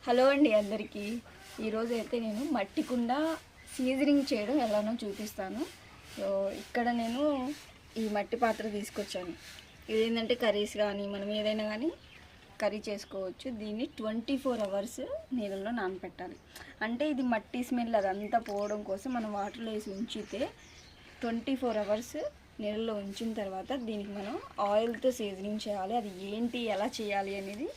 Hello అండి అందరికీ. ఈరోజు అయితే నేను మట్టి కుండ సీజనింగ్ చేయడం ఎలానో చూపిస్తాను. సో ఇక్కడ నేను ఈ మట్టి పాత్ర తీసుకొచ్చాను. ఇదేంటంటే కర్రీస్ కానీ మనం ఏదైనా కానీ కర్రీ చేసుకోవచ్చు. దీన్ని 24 అవర్స్ నీళ్ళలో నానపెట్టాలి. అంటే ఇది మట్టి స్మెల్ అదంతా పోవడం కోసం మనం వాటర్లో వేసి ఉంచితే 24 అవర్స్ నీళ్ళలో ఉంచిన తర్వాత దీనికి మనం ఆయిల్తో సీజనింగ్ చేయాలి. అది ఏంటి ఎలా చేయాలి అనేది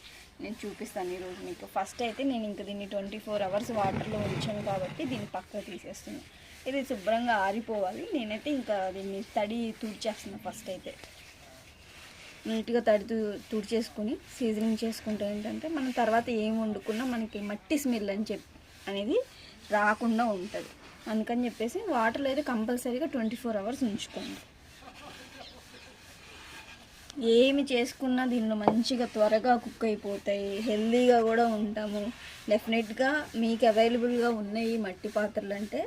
నేను చూపిస్తాను ఈరోజు మీకు. ఫస్ట్ అయితే నేను ఇంకా దీన్ని 24 అవర్స్ వాటర్లో ఉంచాను కాబట్టి దీన్ని పక్కకు తీసేస్తున్నాను. ఇది శుభ్రంగా ఆరిపోవాలి. నేనైతే ఇంకా దీన్ని తడి తుడిచేస్తున్నాను. ఫస్ట్ అయితే నీట్గా తడి తుడిచేసుకుని సీజనింగ్ చేసుకుంటే ఏంటంటే మనం తర్వాత ఏం వండుకున్నా మనకి మట్టి స్మెల్ అనేది రాకుండా ఉంటుంది. అందుకని చెప్పేసి వాటర్లో అయితే కంపల్సరీగా 24 అవర్స్ ఉంచుకోండి. ఏమి చేసుకున్నా దీనిలో మంచిగా త్వరగా కుక్ అయిపోతాయి, హెల్తీగా కూడా ఉంటాము. డెఫినెట్గా మీకు అవైలబుల్గా ఉన్నాయి మట్టి పాత్రలు అంటే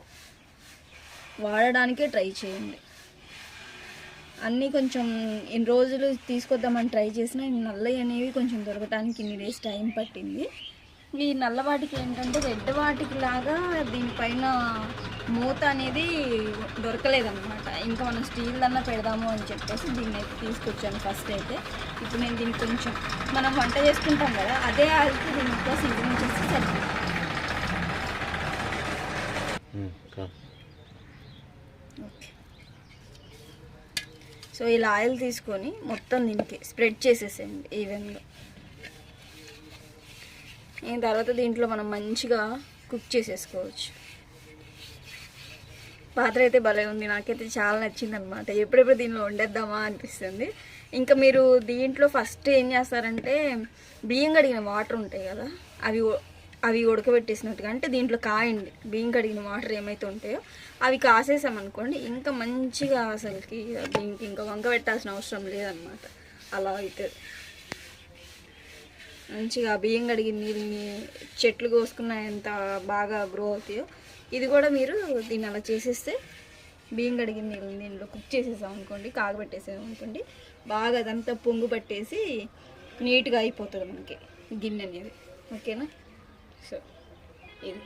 వాడడానికే ట్రై చేయండి. అన్నీ కొంచెం ఇన్ని రోజులు తీసుకొద్దామని ట్రై చేసినా నల్లవి అనేవి కొంచెం దొరకడానికి ఇన్ని డేస్ టైం పట్టింది. ఈ నల్ల వాటికి ఏంటంటే రెడ్ వాటికి లాగా దీనిపైన మూత అనేది దొరకలేదన్నమాట. ఇంకా మనం స్టీల్ అన్నా పెడదాము అని చెప్పేసి దీన్ని అయితే తీసుకొచ్చాను ఫస్ట్ అయితే. ఇప్పుడు నేను దీన్ని కొంచెం మనం వంట చేసుకుంటాం కదా అదే ఆయిల్కి దీన్ని ఇంకా సీజనింగ్ చేసి సరిపోతుంది. సో ఇలా ఆయిల్ తీసుకొని మొత్తం దీనికి స్ప్రెడ్ చేసేసేయండి ఈవెన్గా. దీని తర్వాత దీంట్లో మనం మంచిగా కుక్ చేసేసుకోవచ్చు. పాత్ర అయితే భలే ఉంది, నాకైతే చాలా నచ్చింది అనమాట. ఎప్పుడెప్పుడు దీనిలో వండేద్దామా అనిపిస్తుంది. ఇంకా మీరు దీంట్లో ఫస్ట్ ఏం చేస్తారంటే బియ్యం కడిగిన వాటర్ ఉంటాయి కదా అవి ఉడకబెట్టేసినట్టుగా అంటే దీంట్లో కాయండి. బియ్యం కడిగిన వాటర్ ఏమైతే ఉంటాయో అవి కాసేసామనుకోండి ఇంకా మంచిగా అసలుకి దీనికి ఇంకా వంక పెట్టాల్సిన అవసరం లేదనమాట. అలా అవుతుంది. మంచిగా బియ్యం కడిగిన నీళ్ళని చెట్లు కోసుకున్న ఎంత బాగా గ్రో అవుతాయో ఇది కూడా మీరు దీన్ని అలా చేసేస్తే బియ్యం కడిగిన నీళ్ళని దీనిలో కుక్ చేసేసాం అనుకోండి, కాగబెట్టేసాం అనుకోండి, బాగా అదంతా పొంగు పట్టేసి నీట్గా అయిపోతుంది మనకి గిన్నె అనేది. ఓకేనా? సో ఇది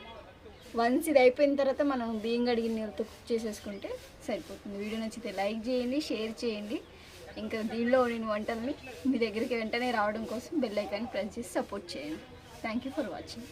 వన్స్ ఇది అయిపోయిన తర్వాత మనం బియ్యం కడిగిన నీళ్ళతో కుక్ చేసేసుకుంటే సరిపోతుంది. వీడియో నచ్చితే లైక్ చేయండి, షేర్ చేయండి. ఇంకా దీనిలో నేను వంటల్ని మీ దగ్గరికి వెంటనే రావడం కోసం బెల్ ఐకాన్ ప్రెస్ చేసి సపోర్ట్ చేయండి. Thank you for watching.